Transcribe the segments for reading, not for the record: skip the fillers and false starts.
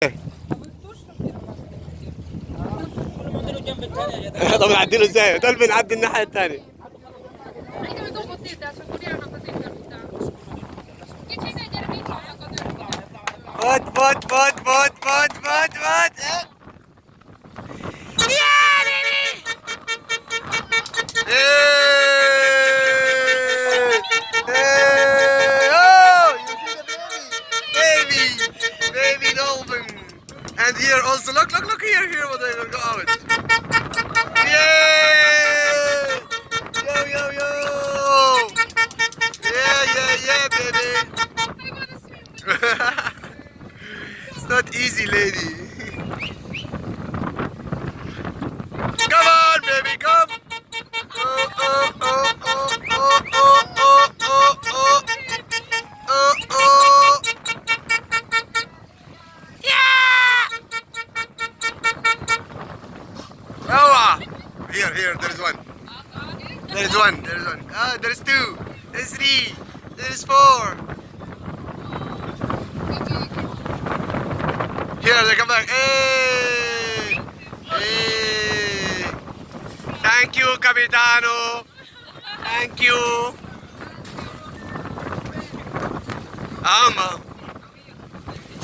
طب نعدي له ازاي؟ طلب نعدي الناحية الثانية. فوت فوت فوت فوت فوت فوت فوت. يا ليلي. Baby dolphin. And here also, look here, what they will go out. Yay! Yo. Yeah, baby. It's not easy, lady. Come on, baby, come. Oh. Yeah! Oh, here, there's one. There's one. Ah, there's two. There's three. There's four. Here, they come back. Hey! Thank you, Capitano. Thank you. Ama.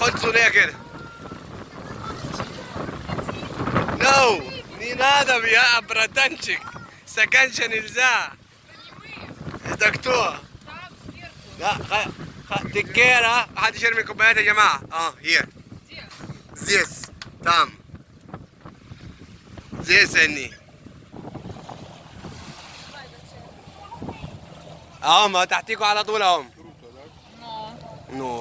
خد صورة كده. No. Не надо, я братанчик. Стаканчик нельзя. Это кто? لا تكيرة. محدش يرمي كوبايات يا جماعة. here. Здесь. Там. Здесь они. ما تحتيكوا على طول اهم. No.